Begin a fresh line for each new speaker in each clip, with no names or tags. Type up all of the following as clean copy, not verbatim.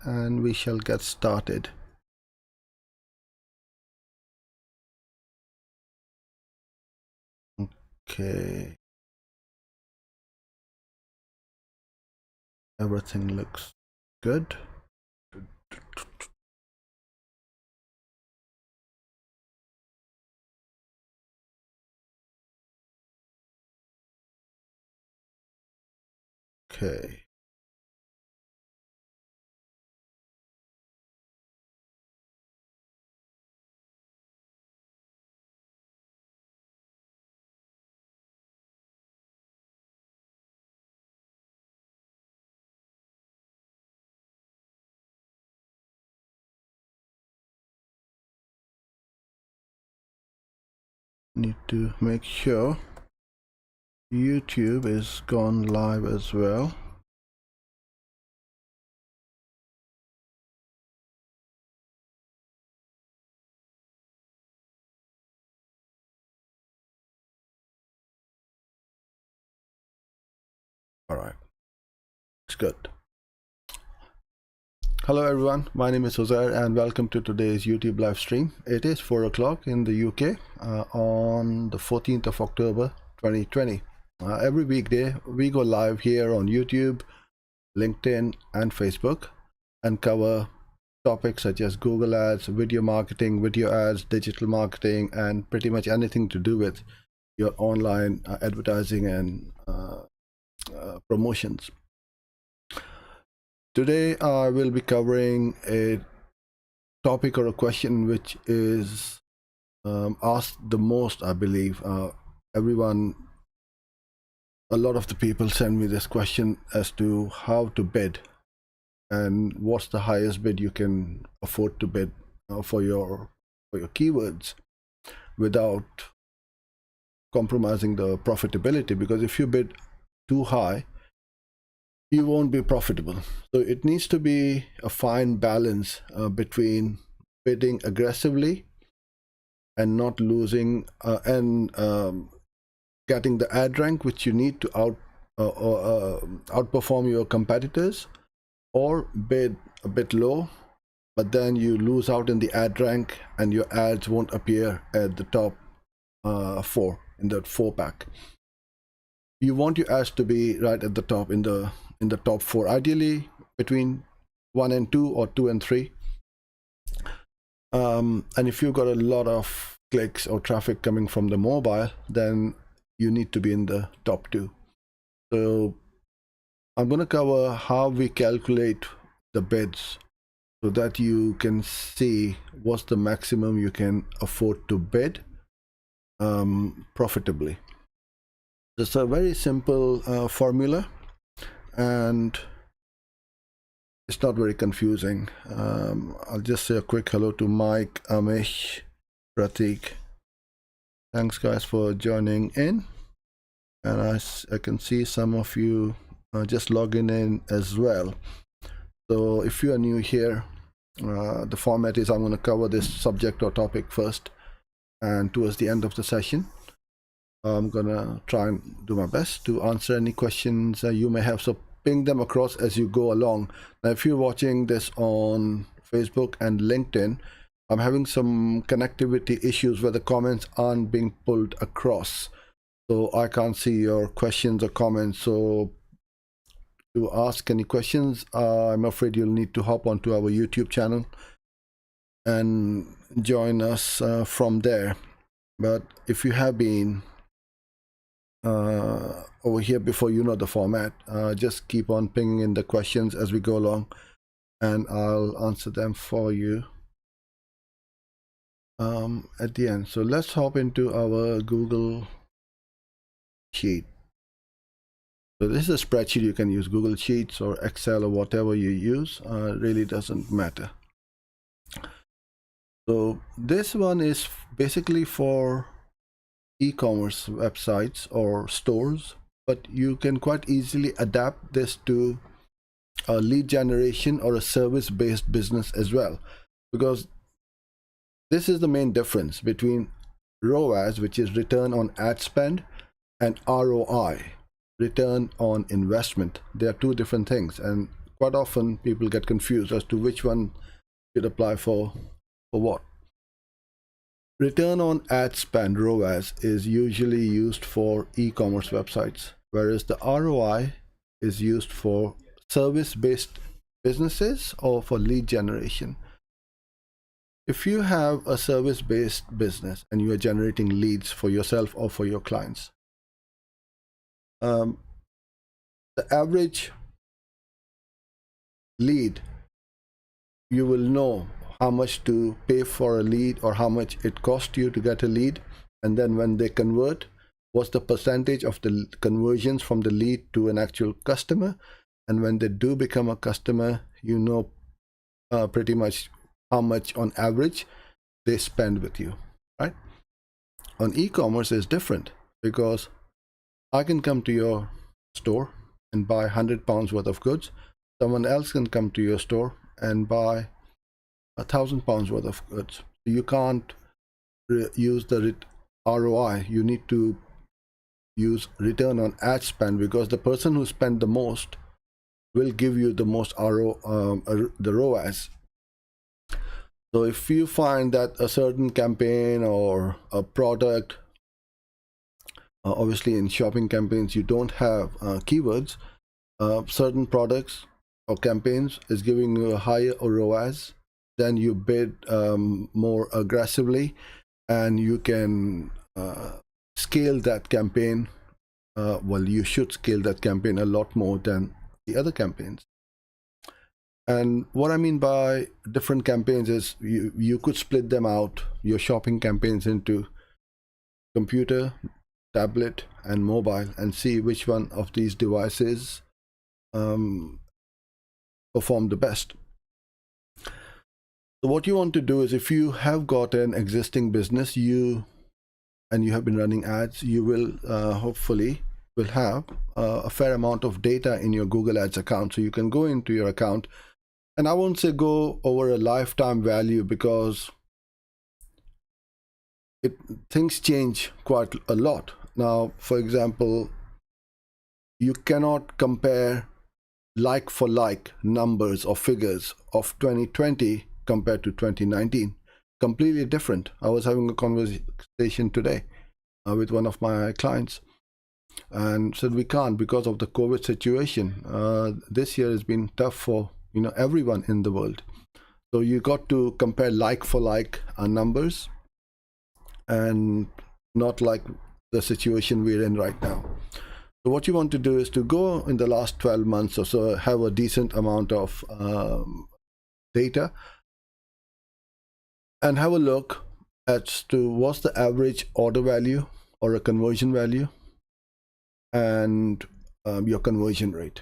and we shall get started. Okay, everything looks good. Okay. Need to make sure YouTube is gone live as well. All right, it's good. Hello everyone, my name is Uzair and welcome to today's YouTube live stream. It is 4 o'clock in the UK on the 14th of October 2020. Every weekday we go live here on YouTube, LinkedIn and Facebook and cover topics such as Google Ads, video marketing, video ads, digital marketing, and pretty much anything to do with your online advertising and promotions. Today I will be covering a topic or a question which is asked the most, I believe. A lot of the people send me this question as to how to bid and what's the highest bid you can afford to bid for your keywords without compromising the profitability, because if you bid too high you won't be profitable. So it needs to be a fine balance between bidding aggressively and not losing and getting the ad rank which you need to outperform your competitors, or bid a bit low but then you lose out in the ad rank and your ads won't appear at the top 4 in that 4-pack. You want your ads to be right at the top in the top 4, ideally between 1 and 2 or 2 and 3. And if you've got a lot of clicks or traffic coming from the mobile, then you need to be in the top 2. So I'm going to cover how we calculate the bids so that you can see what's the maximum you can afford to bid profitably. It's a very simple formula and it's not very confusing. I'll just say a quick hello to Mike, Amish, Pratik. Thanks guys for joining in, and I can see some of you just logging in as well. So if you are new here, the format is I'm going to cover this subject or topic first, and towards the end of the session I'm gonna try and do my best to answer any questions you may have, so ping them across as you go along. Now if you're watching this on Facebook and LinkedIn, I'm having some connectivity issues where the comments aren't being pulled across, so I can't see your questions or comments. So to ask any questions, I'm afraid you'll need to hop onto our YouTube channel and join us from there. But if you have been over here before, you know the format. Just keep on pinging in the questions as we go along and I'll answer them for you at the end. So let's hop into our Google Sheet. So this is a spreadsheet. You can use Google Sheets or Excel or whatever you use, really doesn't matter. So this one is basically for e-commerce websites or stores, but you can quite easily adapt this to a lead generation or a service-based business as well, because this is the main difference between ROAS, which is return on ad spend, and ROI, return on investment. They are two different things and quite often people get confused as to which one should apply for what. Return on ad spend, ROAS, is usually used for e-commerce websites, whereas the ROI is used for service-based businesses or for lead generation. If you have a service-based business and you are generating leads for yourself or for your clients, the average lead, you will know how much to pay for a lead or how much it cost you to get a lead, and then when they convert, what's the percentage of the conversions from the lead to an actual customer, and when they do become a customer, you know pretty much how much on average they spend with you, right? On e-commerce is different, because I can come to your store and buy £100 worth of goods. Someone else can come to your store and buy £1,000 worth of goods. You can't use the ROI. You need to use return on ad spend, because the person who spent the most will give you the most the ROAS. So if you find that a certain campaign or a product, obviously in shopping campaigns you don't have keywords, certain products or campaigns is giving you a higher ROAS, then you bid more aggressively, and you can scale that campaign. Well, you should scale that campaign a lot more than the other campaigns. And what I mean by different campaigns is you could split them out, your shopping campaigns, into computer, tablet, and mobile, and see which one of these devices perform the best. So what you want to do is, if you have got an existing business and you have been running ads, you will hopefully will have a fair amount of data in your Google Ads account. So you can go into your account, and I won't say go over a lifetime value, because things change quite a lot. Now, for example, you cannot compare like for like numbers or figures of 2020 compared to 2019. Completely different. I was having a conversation today with one of my clients, and said we can't, because of the COVID situation. This year has been tough for everyone in the world. So you got to compare like for like numbers, and not like the situation we're in right now. So what you want to do is to go in the last 12 months or so, have a decent amount of data, and have a look as to what's the average order value or a conversion value, and your conversion rate.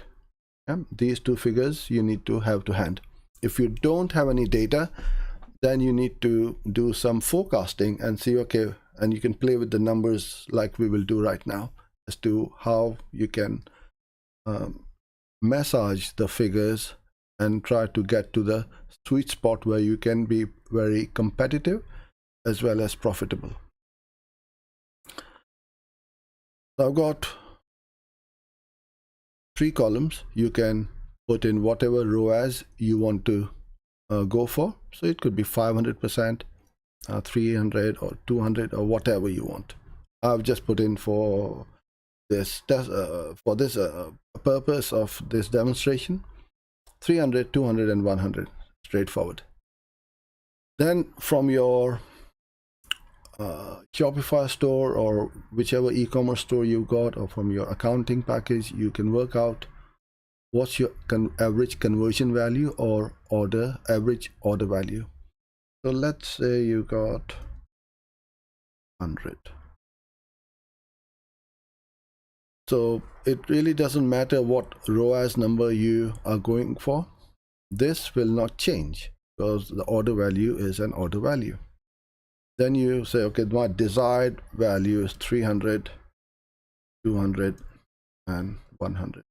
These two figures you need to have to hand. If you don't have any data, then you need to do some forecasting and see, okay, and you can play with the numbers like we will do right now, as to how you can massage the figures and try to get to the sweet spot where you can be very competitive as well as profitable. So I've got 3 columns. You can put in whatever ROAS you want to go for. So it could be 500%, 300 or 200 or whatever you want. I've just put in for this purpose of this demonstration 300, 200 and 100. Straightforward. Then from your Shopify store or whichever e-commerce store you've got, or from your accounting package, you can work out what's your average conversion value or average order value. So let's say you got 100. So it really doesn't matter what ROAS number you are going for. This will not change, because the order value is an order value. Then you say, okay, my desired value is 300, 200 and 100.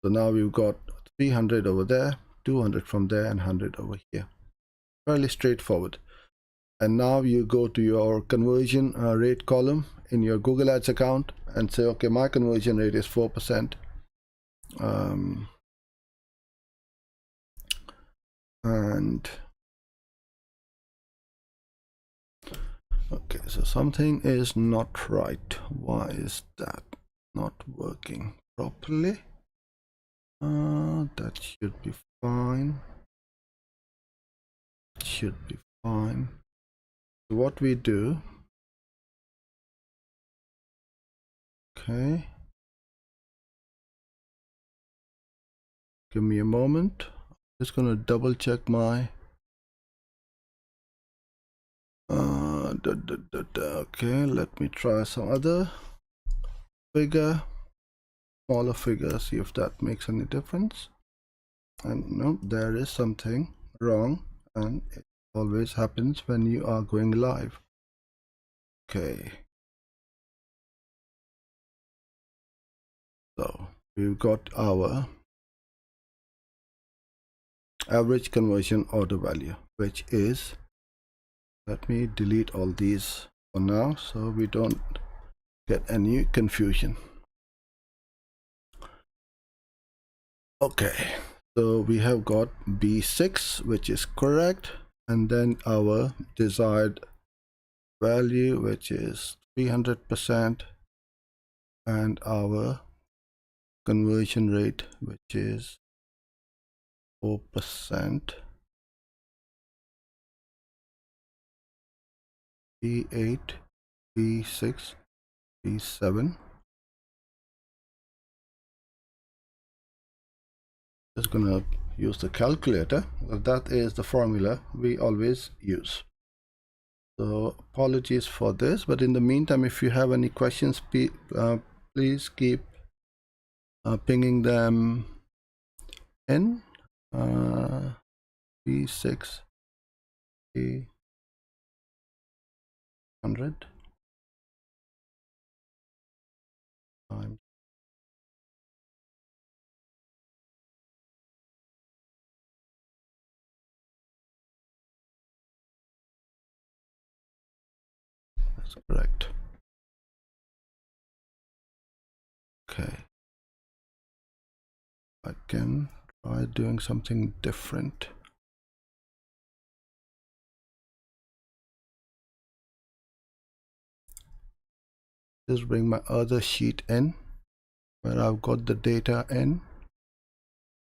So now we've got 300 over there, 200 from there and 100 over here. Fairly straightforward. And now you go to your conversion rate column in your Google Ads account and say, okay, my conversion rate is 4%. And okay, so something is not right. Why is that not working properly? That should be fine. Should be fine. So what we do, okay, give me a moment. Just gonna double check my okay, let me try some other figure, smaller figure, see if that makes any difference. And no, there is something wrong, and it always happens when you are going live. Okay, so we've got our average conversion order value, which is, let me delete all these for now so we don't get any confusion. Okay, so we have got B6, which is correct, and then our desired value, which is 300%, and our conversion rate, which is 4%. B8, B6, B7. Just gonna use the calculator. That is the formula we always use. So apologies for this, but in the meantime, if you have any questions, please keep pinging them in. B6, B100. Times. That's correct. Okay. I can try doing something different. Just bring my other sheet in where I've got the data in.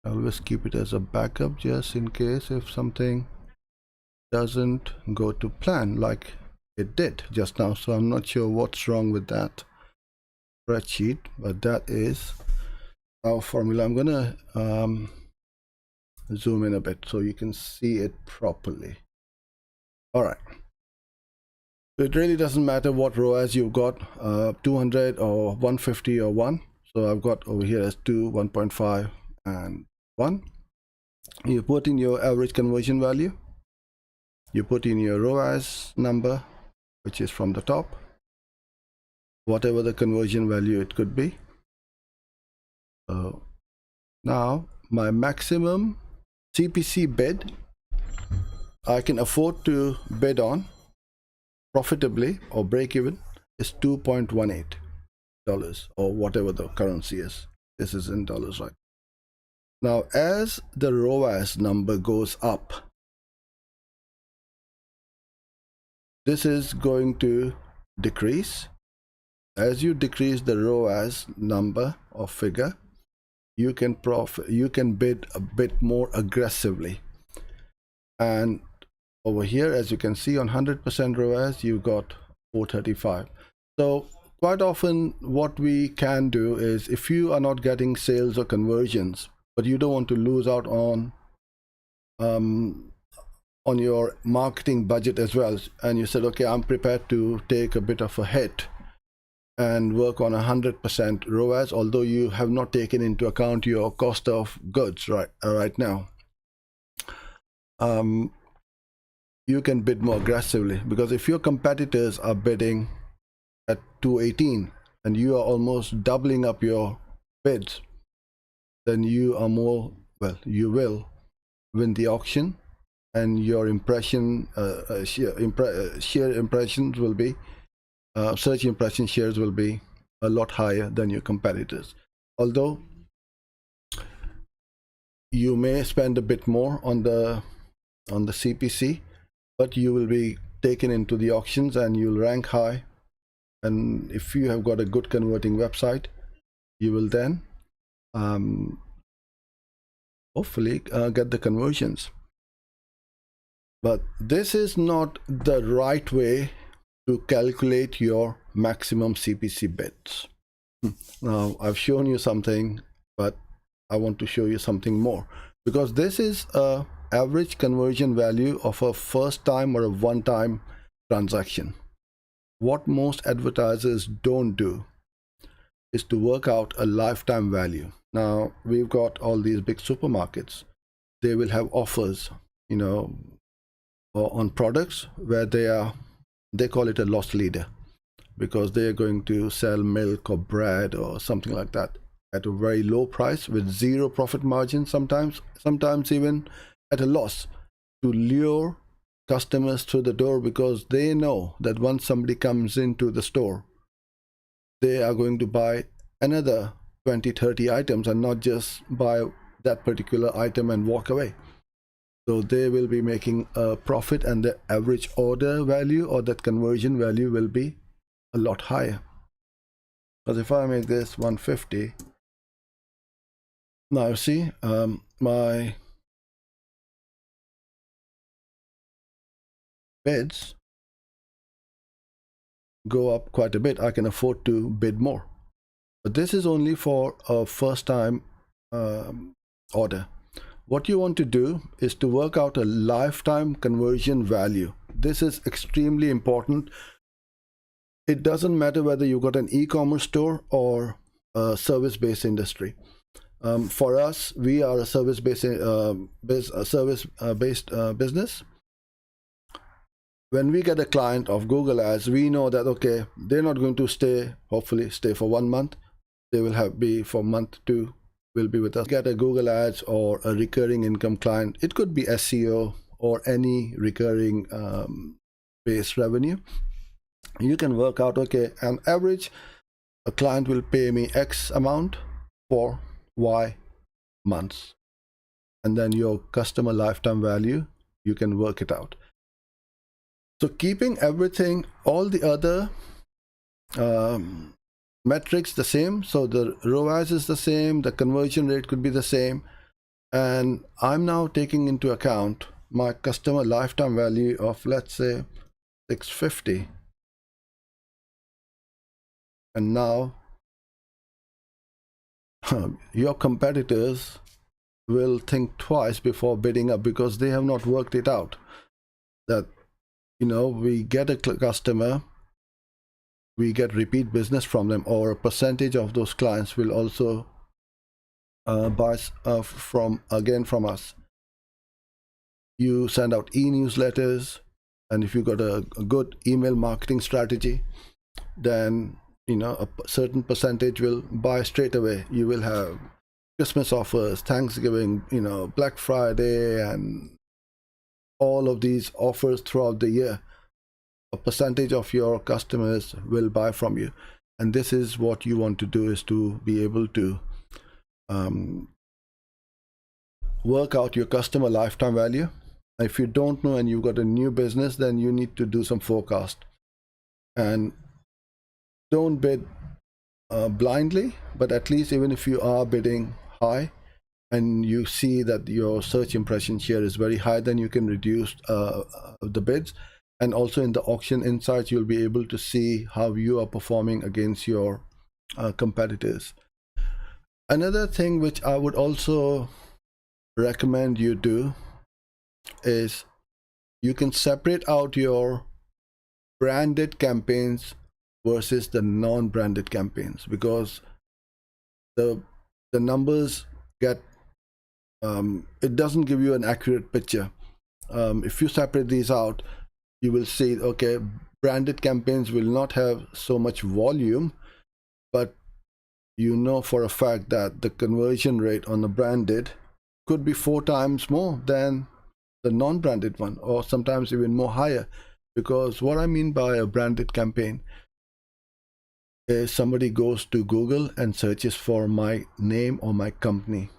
I always keep it as a backup just in case if something doesn't go to plan like it did just now. So I'm not sure what's wrong with that spreadsheet, but that is our formula. I'm gonna zoom in a bit so you can see it properly. All right. So it really doesn't matter what ROAS you've got, 200 or 150 or 1. So I've got over here as 2, 1.5, and 1. You put in your average conversion value. You put in your ROAS number, which is from the top, whatever the conversion value it could be. So now my maximum CPC bid I can afford to bid on profitably or break even is $2.18 or whatever the currency is. This is in dollars, right? Now, as the ROAS number goes up, this is going to decrease. As you decrease the ROAS number or figure, you can bid a bit more aggressively. And over here, as you can see, on 100% ROAS, you got 435. So quite often what we can do is, if you are not getting sales or conversions, but you don't want to lose out on your marketing budget as well, and you said, okay, I'm prepared to take a bit of a hit and work on 100% ROAS, although you have not taken into account your cost of goods right now. You can bid more aggressively, because if your competitors are bidding at 218 and you are almost doubling up your bids, then you are more, well, you will win the auction, and your impression share impressions will be search impression shares will be a lot higher than your competitors. Although you may spend a bit more on the on the CPC, but you will be taken into the auctions and you'll rank high. And if you have got a good converting website, you will then hopefully get the conversions. But this is not the right way to calculate your maximum CPC bids. Now, I've shown you something, but I want to show you something more, because this is a average conversion value of a first time or a one-time transaction. What most advertisers don't do is to work out a lifetime value. Now, we've got all these big supermarkets. They will have offers, you know, on products where they call it a loss leader, because they are going to sell milk or bread or something like that at a very low price with zero profit margin, sometimes even at a loss, to lure customers through the door, because they know that once somebody comes into the store, they are going to buy another 20-30 items and not just buy that particular item and walk away. So they will be making a profit, and the average order value or that conversion value will be a lot higher. Because if I make this 150, now see, my bids go up quite a bit. I can afford to bid more. But this is only for a first time order. What you want to do is to work out a lifetime conversion value. This is extremely important. It doesn't matter whether you've got an e-commerce store or a service-based industry. For us, we are a service-based business. When we get a client of Google Ads, we know that, okay, they're not going to hopefully stay for 1 month. They will be for month 2, will be with us. Get a Google Ads or a recurring income client. It could be SEO or any recurring based revenue. You can work out, okay, on average, a client will pay me X amount for Y months. And then your customer lifetime value, you can work it out. So keeping everything, all the other metrics the same, so the ROAS is the same, the conversion rate could be the same, and I'm now taking into account my customer lifetime value of, let's say, 650. And now your competitors will think twice before bidding up, because they have not worked it out that, you know, we get a customer, we get repeat business from them, or a percentage of those clients will also buy from us. You send out e-newsletters, and if you got a good email marketing strategy, then, you know, a certain percentage will buy straight away. You will have Christmas offers, Thanksgiving, you know, Black Friday, and all of these offers throughout the year. A percentage of your customers will buy from you, and this is what you want to do, is to be able to work out your customer lifetime value. If you don't know and you've got a new business, then you need to do some forecast, and don't bid blindly, but at least even if you are bidding high and you see that your search impression share is very high, then you can reduce the bids. And also in the auction insights, you'll be able to see how you are performing against your competitors. Another thing which I would also recommend you do is you can separate out your branded campaigns versus the non-branded campaigns, because the numbers get it doesn't give you an accurate picture. If you separate these out, you will see, okay, branded campaigns will not have so much volume, but you know for a fact that the conversion rate on the branded could be 4 times more than the non-branded one, or sometimes even more higher. Because what I mean by a branded campaign is somebody goes to Google and searches for my name or my company,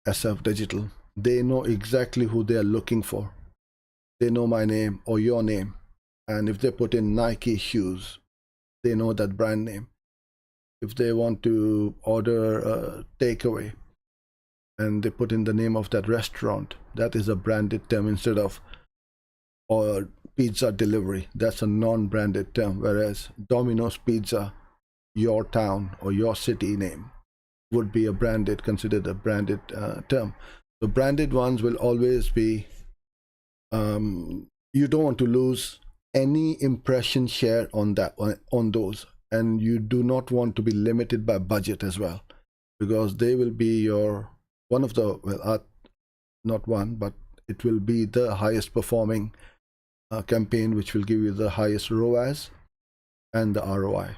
SF Digital, they know exactly who they are looking for. They know my name or your name, and if they put in Nike shoes, they know that brand name. If they want to order a takeaway and they put in the name of that restaurant, that is a branded term instead of or pizza delivery. That's a non-branded term, whereas Domino's Pizza, your town or your city name, would be a branded, considered a branded term. The branded ones will always be, you don't want to lose any impression share on that, on those, and you do not want to be limited by budget as well, because they will be your one of the, well, not one, but it will be the highest performing campaign, which will give you the highest ROAS and the ROI.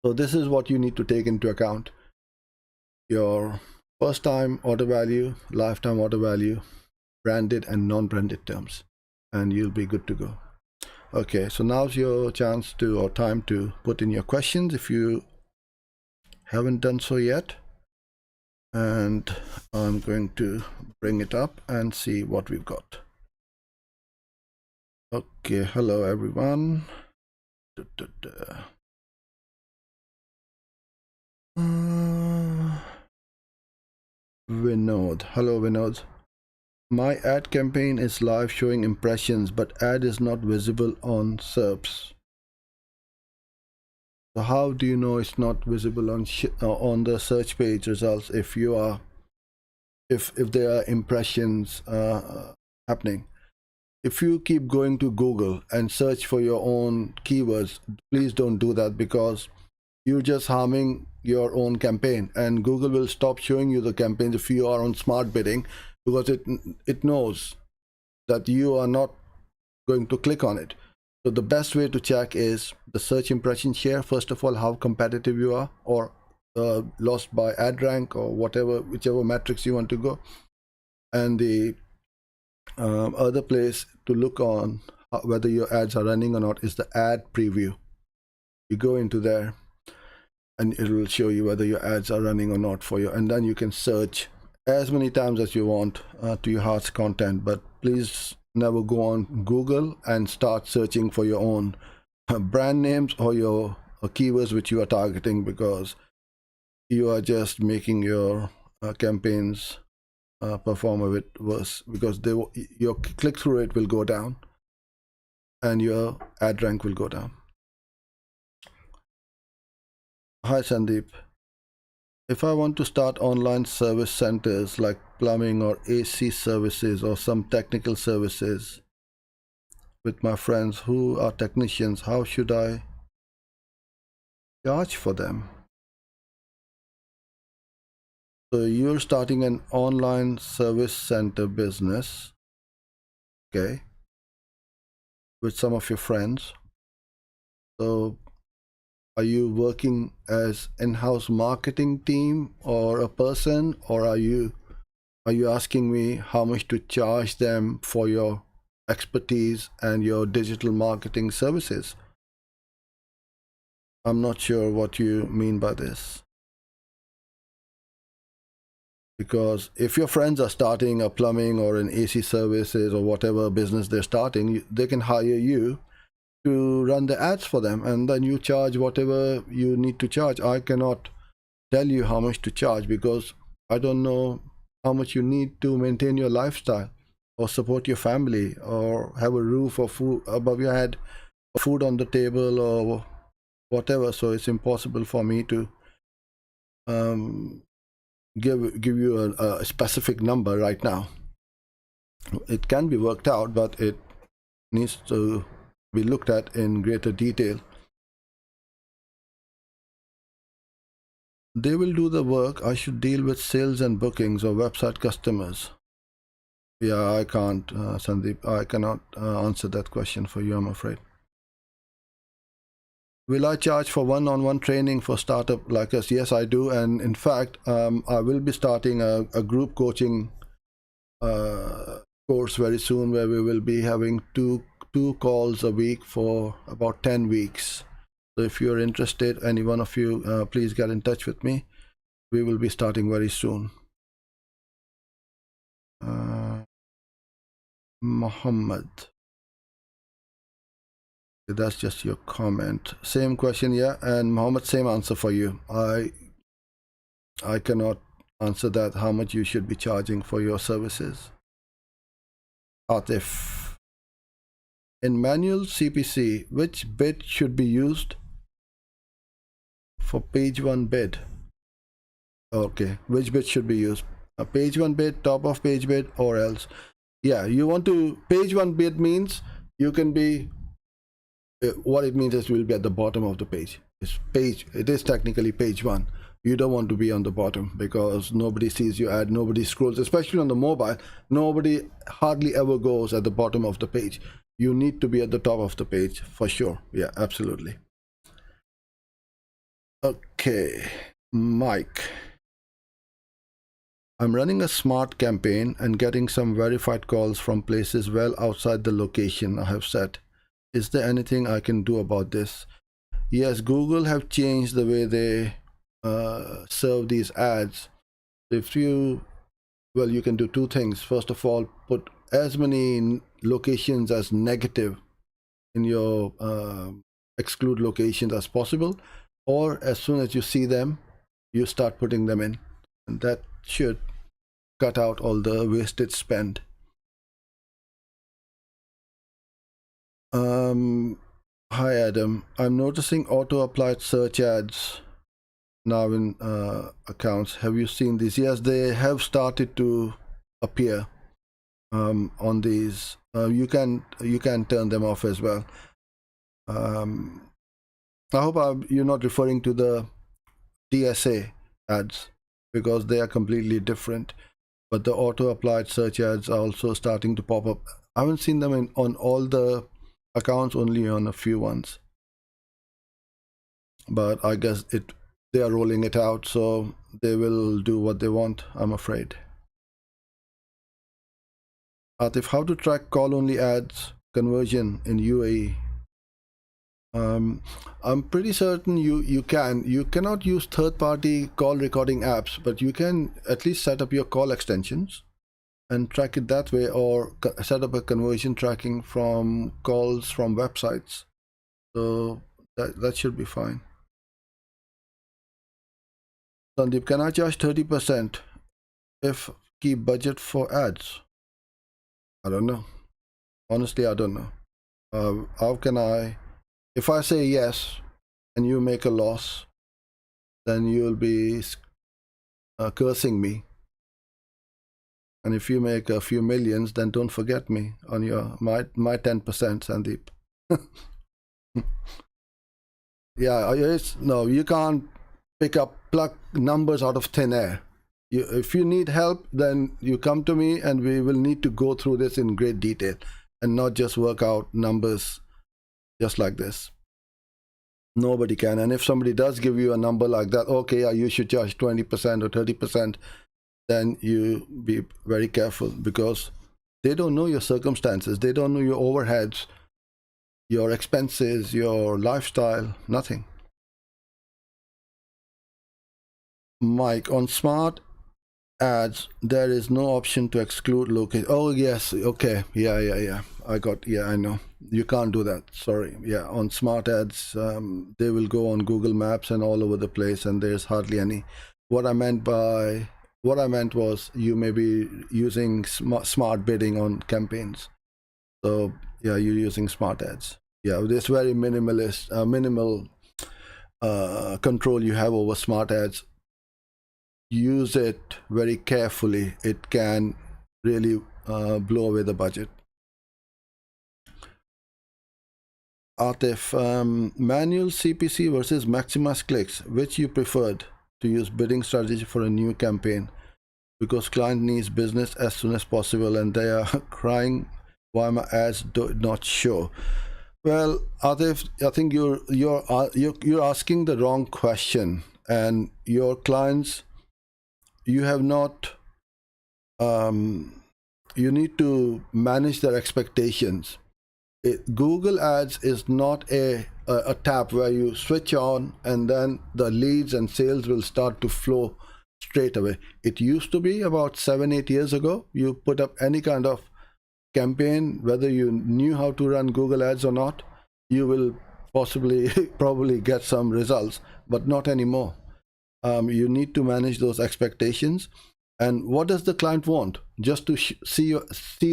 So this is what you need to take into account: your first time order value, lifetime order value, branded and non-branded terms, and you'll be good to go. Okay, so now's your chance to, or time to, put in your questions if you haven't done so yet. And I'm going to bring it up and see what we've got. Okay, hello everyone. Vinod, hello Vinod. My ad campaign is live showing impressions, but ad is not visible on SERPs. So how do you know it's not visible on the search page results if you are, if there are impressions happening? If you keep going to Google and search for your own keywords, please don't do that, because you're just harming your own campaign, and Google will stop showing you the campaigns if you are on smart bidding, because it knows that you are not going to click on it. So the best way to check is the search impression share, first of all, how competitive you are, or lost by ad rank, or whatever, whichever metrics you want to go. And the other place to look on whether your ads are running or not is the ad preview. You go into there and it will show you whether your ads are running or not for you, and then you can search as many times as you want to your heart's content. But please never go on Google and start searching for your own brand names or your keywords which you are targeting, because you are just making your campaigns perform a bit worse, because your click-through rate will go down and your ad rank will go down. Hi Sandeep. If I want to start online service centers like plumbing or AC services or some technical services with my friends who are technicians, how should I charge for them? So you're starting an online service center business, okay, with some of your friends. So are you working as in-house marketing team or a person, or are you asking me how much to charge them for your expertise and your digital marketing services? I'm not sure what you mean by this. Because if your friends are starting a plumbing or an AC services or whatever business they're starting, they can hire you to run the ads for them, and then you charge whatever you need to charge. I cannot tell you how much to charge, because I don't know how much you need to maintain your lifestyle or support your family or have a roof or food above your head, or food on the table or whatever. So it's impossible for me to give you a specific number right now. It can be worked out, but it needs to be looked at in greater detail. They will do the work. I should deal with sales and bookings or website customers. Yeah, I can't, Sandeep. I cannot answer that question for you, I'm afraid. Will I charge for one-on-one training for startup like us? Yes, I do. And in fact, I will be starting a group coaching course very soon, where we will be having two calls a week for about 10 weeks. So if you're interested, any one of you, please get in touch with me. We will be starting very soon. Muhammad. That's just your comment. Same question, yeah, and Muhammad, same answer for you. I cannot answer that, how much you should be charging for your services. Atif, in manual CPC, which bid should be used for page 1 bid? Okay, which bid should be used? A page 1 bid, top of page bid, or else? Yeah, you want to, page 1 bid means you can be, what it means is we'll be at the bottom of the page. It is technically page 1. You don't want to be on the bottom because nobody sees your ad, nobody scrolls, especially on the mobile. Nobody hardly ever goes at the bottom of the page. You need to be at the top of the page for sure. Yeah, absolutely. Okay, Mike. I'm running a smart campaign and getting some verified calls from places well outside the location I have set. Is there anything I can do about this? Yes, Google have changed the way they serve these ads. If you, well, you can do 2 things. First of all, put as many locations as negative in your exclude locations as possible, or as soon as you see them, you start putting them in, and that should cut out all the wasted spend. Hi Adam, I'm noticing auto-applied search ads now in accounts. Have you seen these? Yes, they have started to appear on these. You can turn them off as well. I hope you're not referring to the DSA ads, because they are completely different. But the auto-applied search ads are also starting to pop up. I haven't seen them on all the accounts, only on a few ones. But I guess they are rolling it out, so they will do what they want, I'm afraid. Atif, how to track call-only ads conversion in UAE? I'm pretty certain you cannot use third-party call recording apps, but you can at least set up your call extensions and track it that way, or set up a conversion tracking from calls from websites. So that should be fine. Sandeep, can I charge 30% if keep budget for ads? I don't know. Honestly, I don't know. How can I? If I say yes and you make a loss, then you'll be cursing me. And if you make a few millions, then don't forget me on my 10%, Sandeep. Yeah, no, you can't pluck numbers out of thin air. If you need help, then you come to me and we will need to go through this in great detail and not just work out numbers just like this. Nobody can. And if somebody does give you a number like that, okay, yeah, you should charge 20% or 30%, then you be very careful, because they don't know your circumstances. They don't know your overheads, your expenses, your lifestyle, nothing. Mike, on smart ads, there is no option to exclude location. Oh, yes. Okay. Yeah. I know. You can't do that. Sorry. Yeah. On smart ads, they will go on Google Maps and all over the place, and there's hardly any. What I meant was you may be using smart bidding on campaigns. So yeah, you're using smart ads. Yeah, this very minimal control you have over smart ads. Use it very carefully. It can really blow away the budget. Atif, manual CPC versus maximize clicks, which you preferred to use bidding strategy for a new campaign? Because client needs business as soon as possible and they are crying why my ads do not show. Well, Atif, I think you're asking the wrong question, and your clients, you have not, you need to manage their expectations. Google Ads is not a tab where you switch on and then the leads and sales will start to flow straight away. It used to be about 7-8 years ago, you put up any kind of campaign, whether you knew how to run Google Ads or not, you will possibly probably get some results, but not anymore. You need to manage those expectations. And what does the client want? Just to see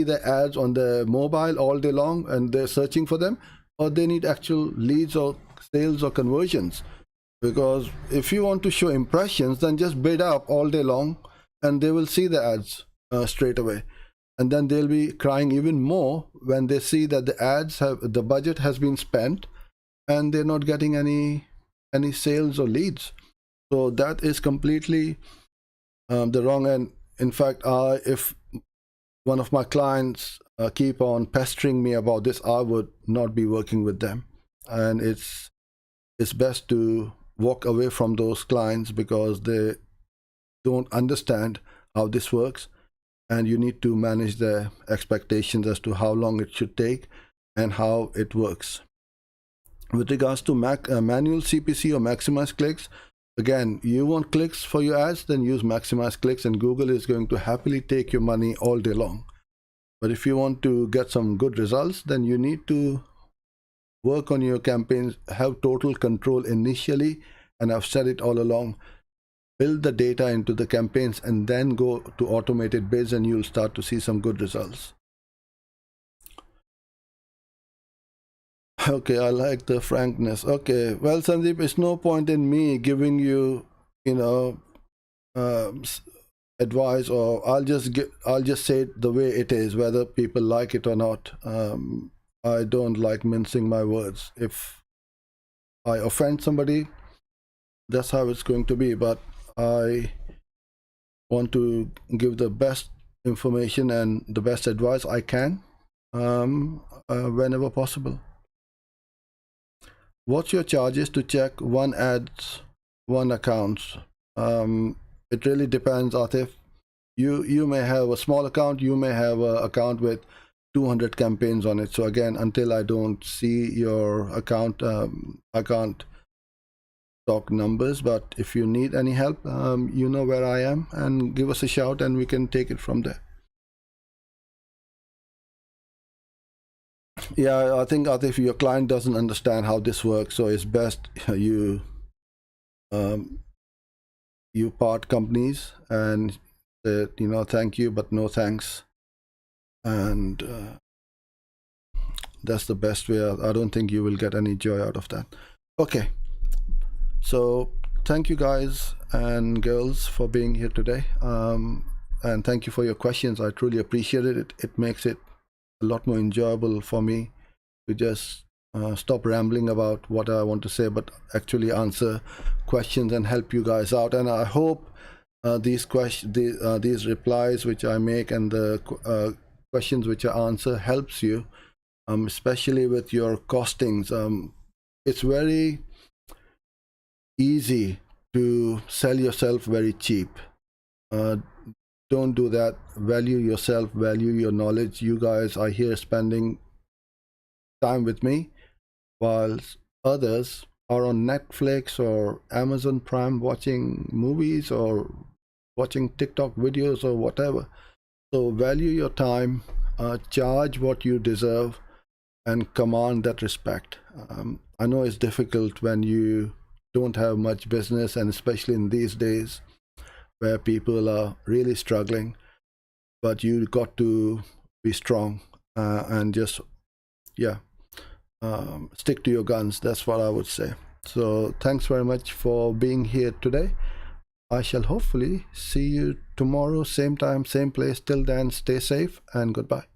the ads on the mobile all day long and they're searching for them, or they need actual leads or sales or conversions? Because if you want to show impressions, then just bid up all day long and they will see the ads straight away. And then they'll be crying even more when they see that the budget has been spent and they're not getting any sales or leads. So that is completely the wrong end. In fact, if one of my clients keep on pestering me about this, I would not be working with them. And it's best to walk away from those clients because they don't understand how this works, and you need to manage their expectations as to how long it should take and how it works. With regards to manual CPC or maximize clicks, again, you want clicks for your ads, then use maximize clicks and Google is going to happily take your money all day long. But if you want to get some good results, then you need to work on your campaigns, have total control initially, and I've said it all along, build the data into the campaigns and then go to automated bids and you'll start to see some good results. Okay, I like the frankness. Okay, well, Sandeep, it's no point in me giving you, advice, or I'll just say it the way it is, whether people like it or not. I don't like mincing my words. If I offend somebody, that's how it's going to be. But I want to give the best information and the best advice I can whenever possible. What's your charges to check one ads, one accounts? It really depends, Atif. You may have a small account, you may have an account with 200 campaigns on it. So again, until I don't see your account, I can't talk numbers. But if you need any help, you know where I am, and give us a shout and we can take it from there. Yeah, I think Atif, your client doesn't understand how this works, so it's best you part companies and say, thank you but no thanks, and that's the best way. I don't think you will get any joy out of that. Okay, so thank you guys and girls for being here today, and thank you for your questions. I truly appreciate it. It makes it a lot more enjoyable for me to just stop rambling about what I want to say, but actually answer questions and help you guys out. And I hope these replies which I make and the questions which I answer helps you, especially with your costings. It's very easy to sell yourself very cheap. Don't do that. Value yourself, value your knowledge. You guys are here spending time with me, while others are on Netflix or Amazon Prime watching movies or watching TikTok videos or whatever. So value your time, charge what you deserve, and command that respect. I know it's difficult when you don't have much business, and especially in these days where people are really struggling, but you got to be strong and just stick to your guns. That's what I would say. So thanks very much for being here today. I shall hopefully see you tomorrow, same time, same place. Till then, stay safe and goodbye.